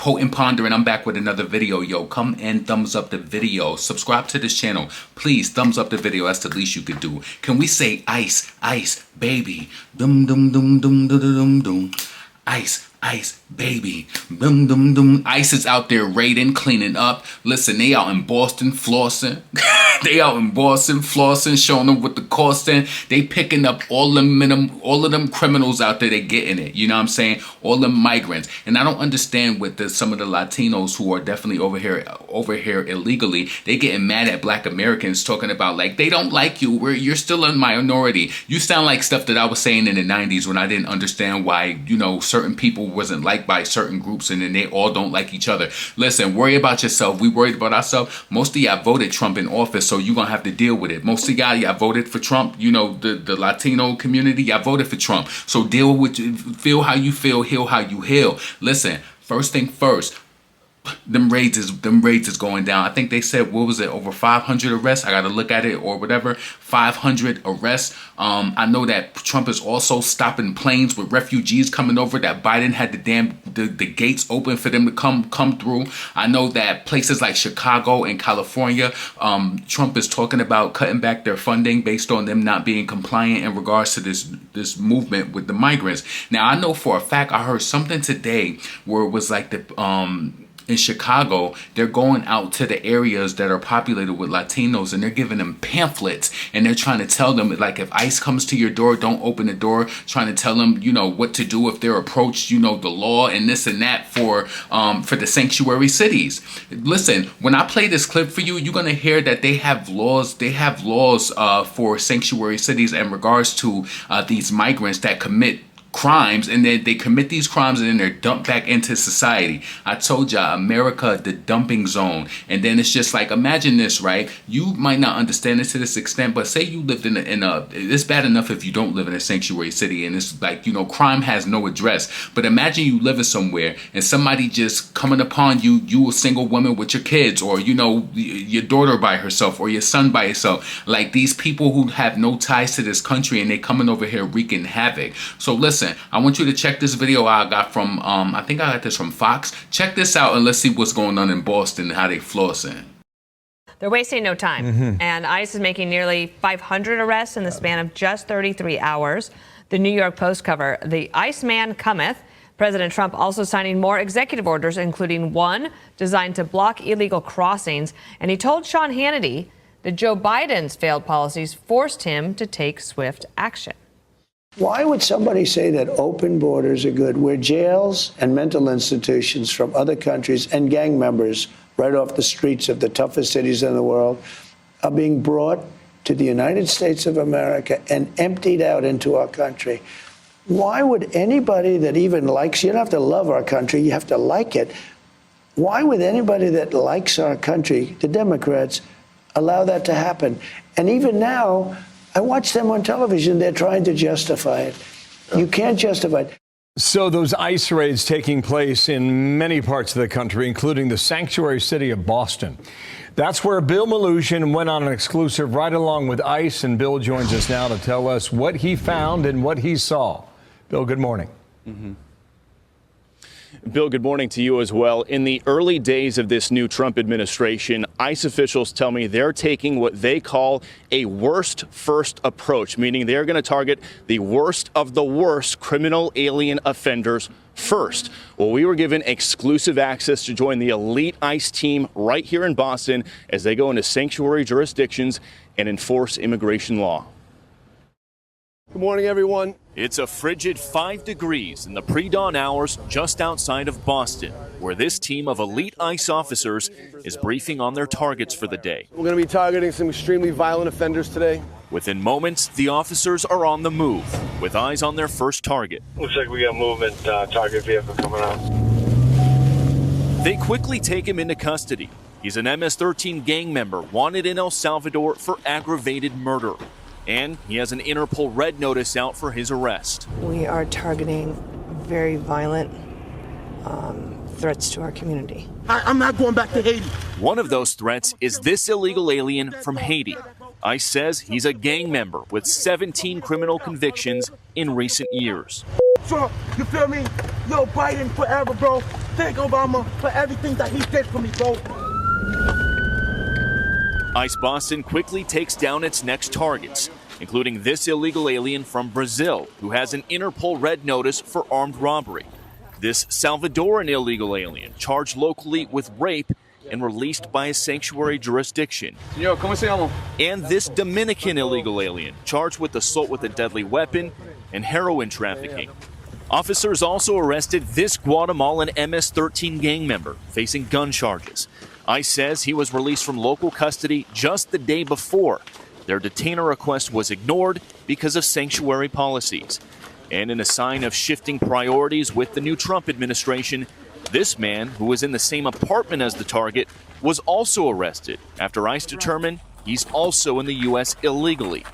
Potent Pondering, I'm back with another video. Yo, come and thumbs up the video. Subscribe to this channel. Please, thumbs up the video. That's the least you could do. Can we say ice, ice, baby? Dum, dum, dum, dum, dum, dum, dum. Ice, ice, baby. Dum, dum, dum. Ice is out there raiding, cleaning up. Listen, they out in Boston flossing. They out in Boston flossing, showing them what the cost in. They picking up all of them criminals out there. They getting it. You know what I'm saying? All them migrants. And I don't understand with some of the Latinos who are definitely over here illegally. They getting mad at Black Americans, talking about like they don't like you. You're still a minority. You sound like stuff that I was saying in the 90s when I didn't understand why, you know, certain people wasn't liked by certain groups and then they all don't like each other. Listen, worry about yourself. We worried about ourselves. Most of y'all voted Trump in office, so you're going to have to deal with it. Most of y'all voted for Trump. You know, the Latino community, y'all voted for Trump. So deal with it. Feel how you feel, heal how you heal. Listen, first thing first. Them raids is going down. I think they said, what was it, over 500 arrests? I got to look at it or whatever. 500 arrests. I know that Trump is also stopping planes with refugees coming over. That Biden had the gates open for them to come through. I know that places like Chicago and California, Trump is talking about cutting back their funding based on them not being compliant in regards to this movement with the migrants. Now I know for a fact I heard something today where it was like in Chicago, they're going out to the areas that are populated with Latinos and they're giving them pamphlets and they're trying to tell them, like, if ICE comes to your door, don't open the door, trying to tell them, you know, what to do if they're approached, you know, the law and this and that for the sanctuary cities. Listen, when I play this clip for you, you're going to hear that they have laws for sanctuary cities in regards to these migrants that commit crimes, and then they commit these crimes and then they're dumped back into society. I told y'all, America, the dumping zone. And then it's just like, imagine this, right? You might not understand it to this extent, but say you lived in a it's bad enough if you don't live in a sanctuary city and it's like, you know, crime has no address. But imagine you living somewhere and somebody just coming upon you a single woman with your kids, or, you know, your daughter by herself or your son by yourself. Like, these people who have no ties to this country and they coming over here wreaking havoc. So listen, I want you to check this video I got from, I think I got this from Fox. Check this out and let's see what's going on in Boston and how they flossing. They're wasting no time. And ICE is making nearly 500 arrests in the span of just 33 hours. The New York Post cover, the ICE man cometh. President Trump also signing more executive orders, including one designed to block illegal crossings. And he told Sean Hannity that Joe Biden's failed policies forced him to take swift action. Why would somebody say that open borders are good, where jails and mental institutions from other countries and gang members right off the streets of the toughest cities in the world are being brought to the United States of America and emptied out into our country? Why would anybody that even likes, you don't have to love our country, you have to like it. Why would anybody that likes our country, the Democrats, allow that to happen? And even now, I watch them on television. They're trying to justify it. You can't justify it. So those ICE raids taking place in many parts of the country, including the sanctuary city of Boston. That's where Bill Maloogian went on an exclusive right along with ICE. And Bill joins us now to tell us what he found and what he saw. Bill, good morning. Bill, good morning to you as well. In the early days of this new Trump administration, ICE officials tell me they're taking what they call a worst first approach, meaning they're going to target the worst of the worst criminal alien offenders first. Well, we were given exclusive access to join the elite ICE team right here in Boston as they go into sanctuary jurisdictions and enforce immigration law. Good morning, everyone. It's a frigid 5 degrees in the pre-dawn hours just outside of Boston, where this team of elite ICE officers is briefing on their targets for the day. We're going to be targeting some extremely violent offenders today. Within moments, the officers are on the move, with eyes on their first target. Looks like we got movement, target vehicle coming out. They quickly take him into custody. He's an MS-13 gang member wanted in El Salvador for aggravated murder. And he has an Interpol red notice out for his arrest. We are targeting very violent threats to our community. I'm not going back to Haiti. One of those threats is this illegal alien from Haiti. ICE says he's a gang member with 17 criminal convictions in recent years. Trump, you feel me? Yo, Biden forever, bro. Thank Obama for everything that he did for me, bro. ICE Boston quickly takes down its next targets, including this illegal alien from Brazil who has an Interpol red notice for armed robbery. This Salvadoran illegal alien charged locally with rape and released by a sanctuary jurisdiction. Señor, ¿cómo se llama? And this Dominican illegal alien charged with assault with a deadly weapon and heroin trafficking. Officers also arrested this Guatemalan MS-13 gang member facing gun charges. ICE says he was released from local custody just the day before. Their detainer request was ignored because of sanctuary policies. And in a sign of shifting priorities with the new Trump administration, this man, who was in the same apartment as the target, was also arrested after ICE determined he's also in the U.S. illegally.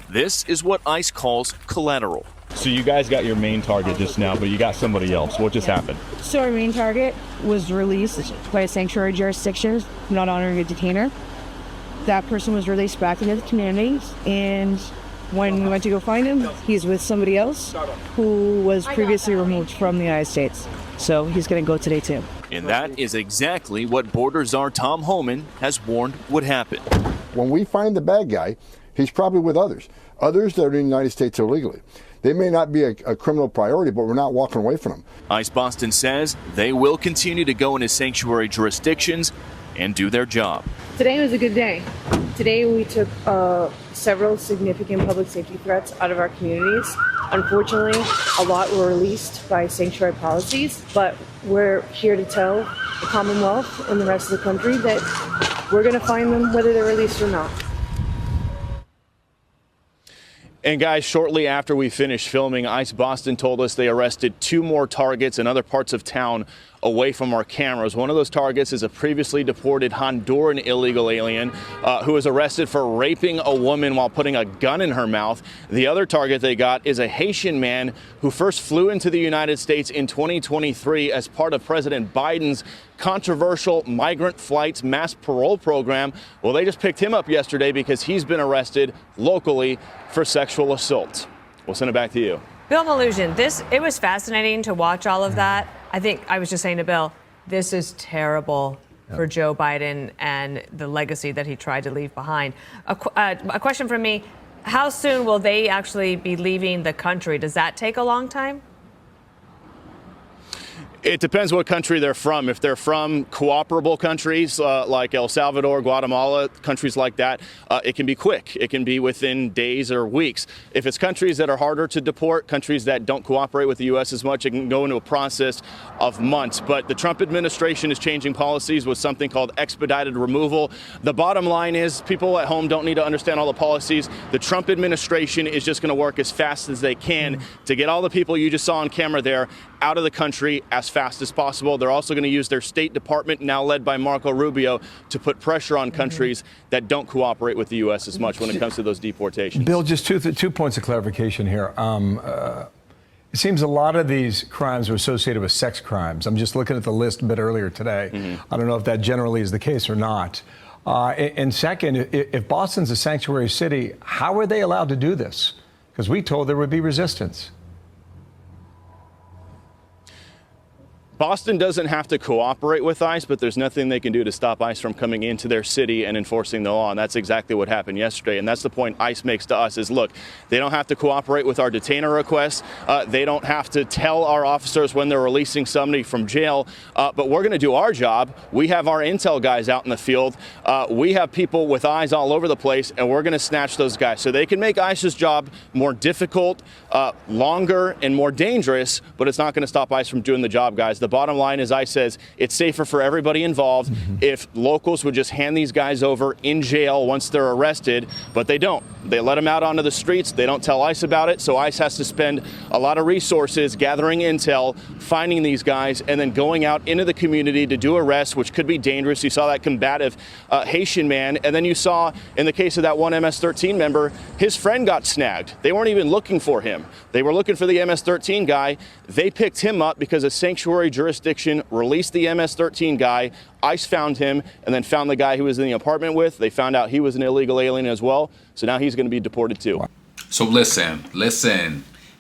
This is what ICE calls collateral. So you guys got your main target just now, but you got somebody else. What just happened? So our main target was released by a sanctuary jurisdiction, not honoring a detainer. That person was released back into the community, and when we went to go find him, he's with somebody else who was previously removed from the United States. So he's going to go today too. And that is exactly what Border Czar Tom Homan has warned would happen. When we find the bad guy, he's probably with others that are in the United States illegally. They may not be a criminal priority, but we're not walking away from them. ICE Boston says they will continue to go into sanctuary jurisdictions and do their job. Today was a good day. Today we took several significant public safety threats out of our communities. Unfortunately, a lot were released by sanctuary policies, but we're here to tell the Commonwealth and the rest of the country that we're going to find them whether they're released or not. And guys, shortly after we finished filming, ICE Boston told us they arrested 2 more targets in other parts of town away from our cameras. One of those targets is a previously deported Honduran illegal alien who was arrested for raping a woman while putting a gun in her mouth. The other target they got is a Haitian man who first flew into the United States in 2023 as part of President Biden's controversial migrant flights mass parole program. Well, they just picked him up yesterday because he's been arrested locally for sexual assault. We'll send it back to you. Bill Malugin, it was fascinating to watch all of that. I think I was just saying to Bill, this is terrible for Joe Biden and the legacy that he tried to leave behind. A question from me, how soon will they actually be leaving the country? Does that take a long time? It depends what country they're from. If they're from cooperable countries like El Salvador, Guatemala, countries like that, it can be quick. It can be within days or weeks. If it's countries that are harder to deport, countries that don't cooperate with the U.S. as much, it can go into a process of months. But the Trump administration is changing policies with something called expedited removal. The bottom line is people at home don't need to understand all the policies. The Trump administration is just going to work as fast as they can to get all the people you just saw on camera there out of the country as fast as possible. They're also going to use their State Department, now led by Marco Rubio, to put pressure on countries that don't cooperate with the U.S. as much when it comes to those deportations. Bill, just two points of clarification here. It seems a lot of these crimes are associated with sex crimes. I'm just looking at the list a bit earlier today. I don't know if that generally is the case or not. And second, if Boston's a sanctuary city, how are they allowed to do this? Because we told there would be resistance. Boston doesn't have to cooperate with ICE, but there's nothing they can do to stop ICE from coming into their city and enforcing the law. And that's exactly what happened yesterday. And that's the point ICE makes to us is, look, they don't have to cooperate with our detainer requests. They don't have to tell our officers when they're releasing somebody from jail. But we're going to do our job. We have our intel guys out in the field. We have people with eyes all over the place, and we're going to snatch those guys. So they can make ICE's job more difficult, longer, and more dangerous, but it's not going to stop ICE from doing the job, guys. The bottom line is, ICE says it's safer for everybody involved if locals would just hand these guys over in jail once they're arrested, but they don't. They let them out onto the streets. They don't tell ICE about it, so ICE has to spend a lot of resources gathering intel, finding these guys, and then going out into the community to do arrests, which could be dangerous. You saw that combative Haitian man, and then you saw, in the case of that one MS-13 member, his friend got snagged. They weren't even looking for him. They were looking for the MS-13 guy. They picked him up because a sanctuary jurisdiction released the MS-13 guy. ICE found him and then found the guy he was in the apartment with. They found out he was an illegal alien as well. So now he's going to be deported too. So listen.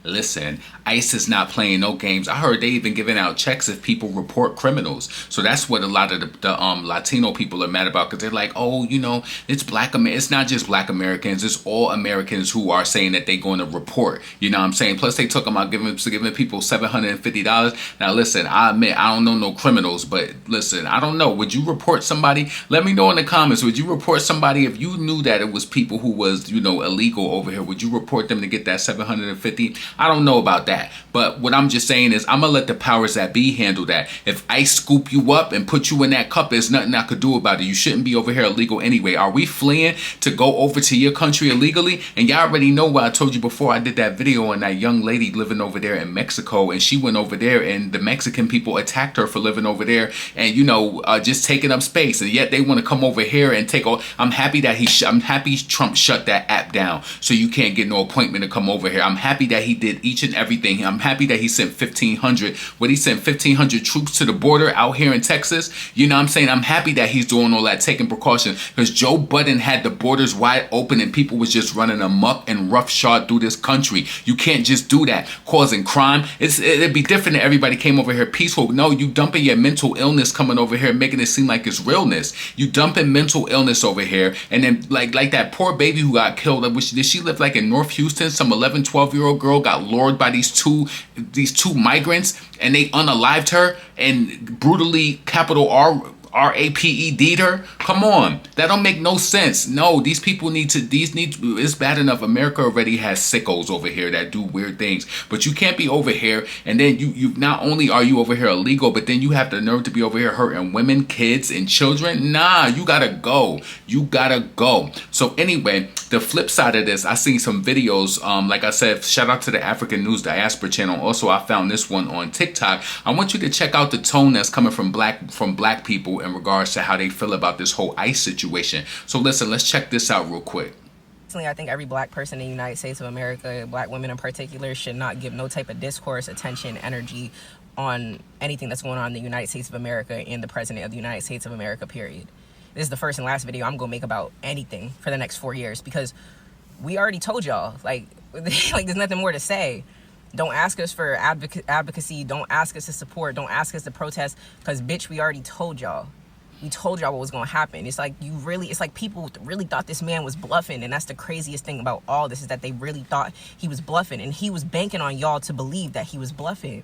Listen, ICE is not playing no games. I heard they even giving out checks if people report criminals. So that's what a lot of the Latino people are mad about, because they're like, oh, you know, it's it's not just black Americans, it's all Americans who are saying that they're going to report. You know what I'm saying? Plus they took them out giving people $750. Now listen, I admit I don't know no criminals, but listen, I don't know. Would you report somebody? Let me know in the comments. Would you report somebody if you knew that it was people who was, you know, illegal over here? Would you report them to get that $750? I don't know about that, but what I'm just saying is I'm gonna let the powers that be handle that. If ICE scoop you up and put you in that cup, there's nothing I could do about it. You shouldn't be over here illegal anyway. Are we fleeing to go over to your country illegally? And y'all already know what I told you before. I did that video on that young lady living over there in Mexico, and she went over there and the Mexican people attacked her for living over there and, you know, just taking up space, and yet they want to come over here and take all. I'm happy that I'm happy Trump shut that app down so you can't get no appointment to come over here. I'm happy that he did each and everything. I'm happy that he sent 1,500. What, he sent 1,500 troops to the border out here in Texas? You know what I'm saying? I'm happy that he's doing all that, taking precautions, because Joe Budden had the borders wide open and people was just running amok and roughshod through this country. You can't just do that, causing crime. It'd be different if everybody came over here peaceful. No, you dumping your mental illness coming over here, making it seem like it's realness. You dumping mental illness over here, and then like that poor baby who got killed. Did she live like in North Houston? Some 11, 12-year-old girl got lured by these two migrants, and they unalived her and brutally, capital RAPED'd her. Come on, that don't make no sense. No, these people it's bad enough America already has sickos over here that do weird things, but you can't be over here and then you not only are you over here illegal, but then you have the nerve to be over here hurting women, kids, and children. Nah, you gotta go. So anyway, the flip side of this, I seen some videos, like I said, shout out to the African News Diaspora channel. Also, I found this one on TikTok. I want you to check out the tone that's coming from black people in regards to how they feel about this whole ICE situation. So listen, let's check this out real quick. I think every black person in the United States of America, black women in particular, should not give no type of discourse, attention, energy on anything that's going on in the United States of America and the president of the United States of America, period. This is the first and last video I'm going to make about anything for the next 4 years, because we already told y'all, like there's nothing more to say. Don't ask us for advocacy. Don't ask us to support. Don't ask us to protest, because bitch, we already told y'all. We told y'all what was going to happen. It's like people really thought this man was bluffing, and that's the craziest thing about all this, is that they really thought he was bluffing, and he was banking on y'all to believe that he was bluffing.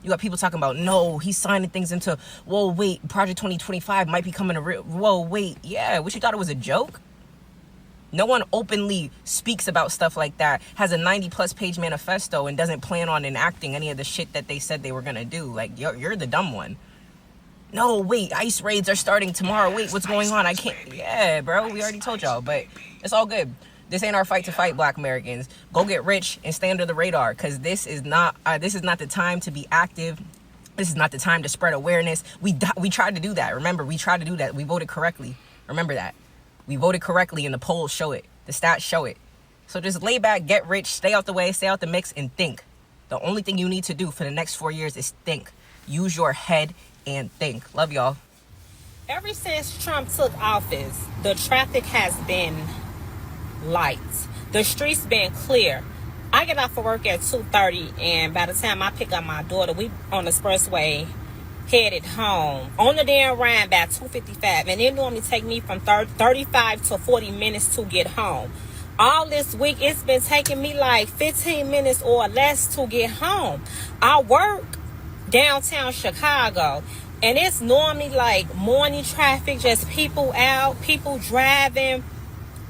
You got people talking about, no, he's signing things into, whoa, wait, Project 2025 might be coming to real, whoa, wait, yeah, what, you thought it was a joke? No one openly speaks about stuff like that, has a 90-plus page manifesto, and doesn't plan on enacting any of the shit that they said they were going to do. Like, you're the dumb one. No, wait, ICE raids are starting tomorrow. Wait, what's going on? I can't. Yeah, bro, we already told y'all, but it's all good. This ain't our fight to fight, black Americans. Go get rich and stay under the radar, because this is not the time to be active. This is not the time to spread awareness. We tried to do that. Remember, we tried to do that. We voted correctly. Remember that. We voted correctly, and the polls show it. The stats show it. So just lay back, get rich, stay out the way, stay out the mix, and think. The only thing you need to do for the next 4 years is think. Use your head and think. Love y'all. Ever since Trump took office, the traffic has been light. The streets been clear. I get off of work at 2:30, and by the time I pick up my daughter, we on the expressway headed home on the damn ride by 2:55, and it normally take me from 35 to 40 minutes to get home. All this week, it's been taking me like 15 minutes or less to get home. I work downtown Chicago, and it's normally like morning traffic, just people out, people driving.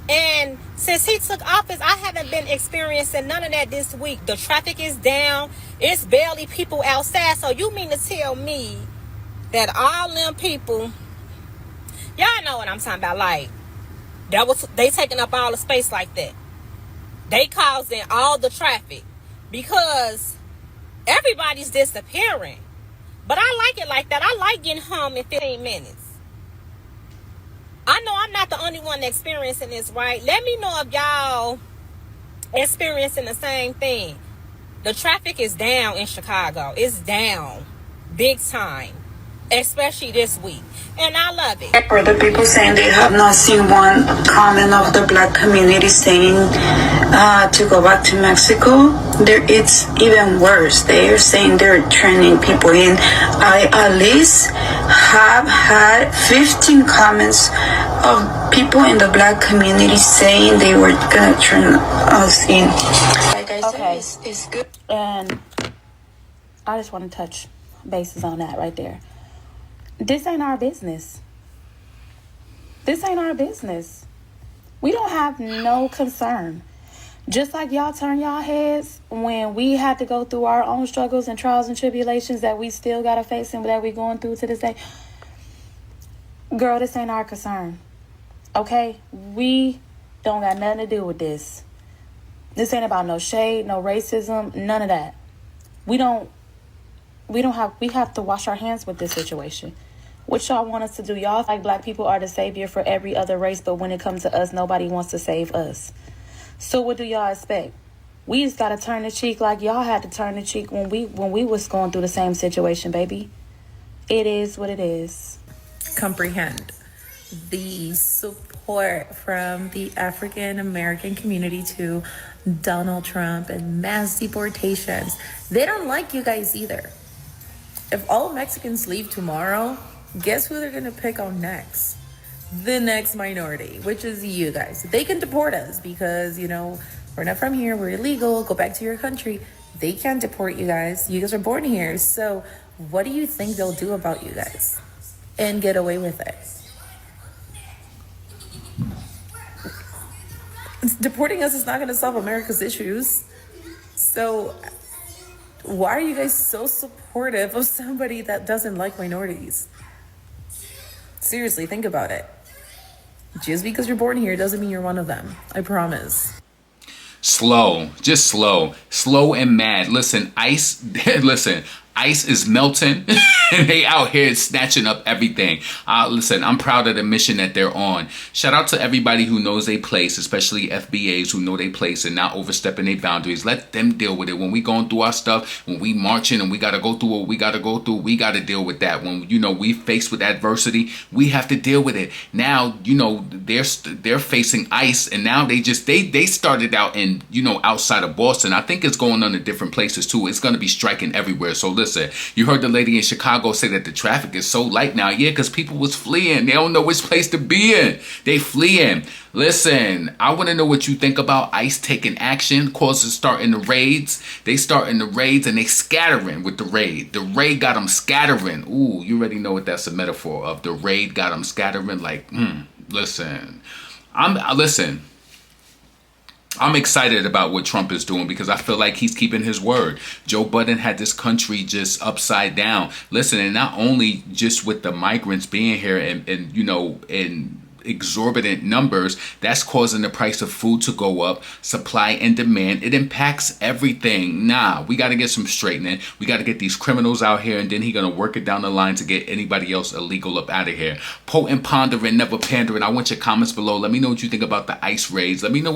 And since he took office, I haven't been experiencing none of that this week. The traffic is down. It's barely people outside. So you mean to tell me that all them people, y'all know what I'm talking about, like, they taking up all the space like that. They causing all the traffic because everybody's disappearing. But I like it like that. I like getting home in 15 minutes. I know I'm not the only one experiencing this, right? Let me know if y'all experiencing the same thing. The traffic is down in Chicago. It's down big time. especially this week. And I love it. For the people saying they have not seen one comment of the black community saying to go back to Mexico, it's even worse. They are saying they're turning people in. I at least have had 15 comments of people in the black community saying they were gonna turn us in. Like I said, it's good. And I just want to touch bases on that right there. This ain't our business. This ain't our business. We don't have no concern. Just like y'all turn y'all heads when we had to go through our own struggles and trials and tribulations that we still got to face and that we going through to this day. Girl, this ain't our concern. Okay? We don't got nothing to do with this. This ain't about no shade, no racism, none of that. We have to wash our hands with this situation. What y'all want us to do? Y'all like black people are the savior for every other race, but when it comes to us, nobody wants to save us. So what do y'all expect? We just gotta turn the cheek like y'all had to turn the cheek when we was going through the same situation, baby. It is what it is. Comprehend the support from the African American community to Donald Trump and mass deportations. They don't like you guys either. If all Mexicans leave tomorrow, guess who they're gonna pick on next? The next minority, which is you guys. They can deport us because, you know, we're not from here, we're illegal, go back to your country. They can't deport you guys. You guys are born here. So what do you think they'll do about you guys and get away with it? Deporting us is not gonna solve America's issues. So why are you guys so supportive of somebody that doesn't like minorities? Seriously, think about it. Just because you're born here doesn't mean you're one of them. I promise. Slow, just slow and mad. Listen, ICE is melting and they out here snatching up everything. Listen, I'm proud of the mission that they're on. Shout out to everybody who knows their place, especially FBAs who know their place and not overstepping their boundaries. Let them deal with it. When we going through our stuff, when we marching and we got to go through what we got to go through, we got to deal with that. When, you know, we faced with adversity, we have to deal with it. Now, you know, they're facing ICE and now they started out in, you know, outside of Boston. I think it's going on in different places too. It's going to be striking everywhere. So listen, you heard the lady in Chicago say that the traffic is so light now. Yeah, because people was fleeing. They don't know which place to be in. They fleeing. Listen, I want to know what you think about ICE taking action, causes starting the raids. They starting the raids and they scattering with the raid. The raid got them scattering. Ooh, you already know what that's a metaphor of. The raid got them scattering. Like, listen, I'm excited about what Trump is doing because I feel like he's keeping his word. Joe Biden had this country just upside down. Listen, and not only just with the migrants being here and you know, in exorbitant numbers, that's causing the price of food to go up, supply and demand. It impacts everything. Nah, we got to get some straightening. We got to get these criminals out here, and then he's going to work it down the line to get anybody else illegal up out of here. Potent, pondering, never pandering. I want your comments below. Let me know what you think about the ICE raids. Let me know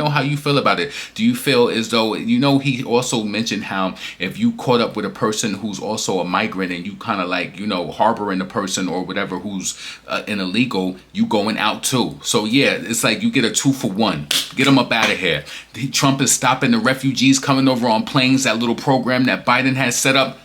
how you feel about it. Do you feel as though, you know, he also mentioned how if you caught up with a person who's also a migrant and you kind of like, you know, harboring a person or whatever who's an illegal, you going out too. So yeah, it's like you get a 2-for-1. Get them up out of here. Trump is stopping the refugees coming over on planes, that little program that Biden has set up.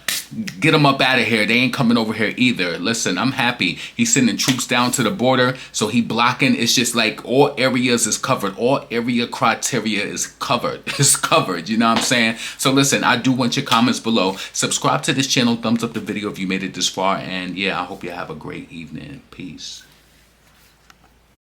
Get them up out of here. They ain't coming over here either. Listen, I'm happy. He's sending troops down to the border. So he blocking. It's just like all areas is covered. All area criteria is covered. It's covered. You know what I'm saying? So listen, I do want your comments below. Subscribe to this channel. Thumbs up the video if you made it this far. And yeah, I hope you have a great evening. Peace.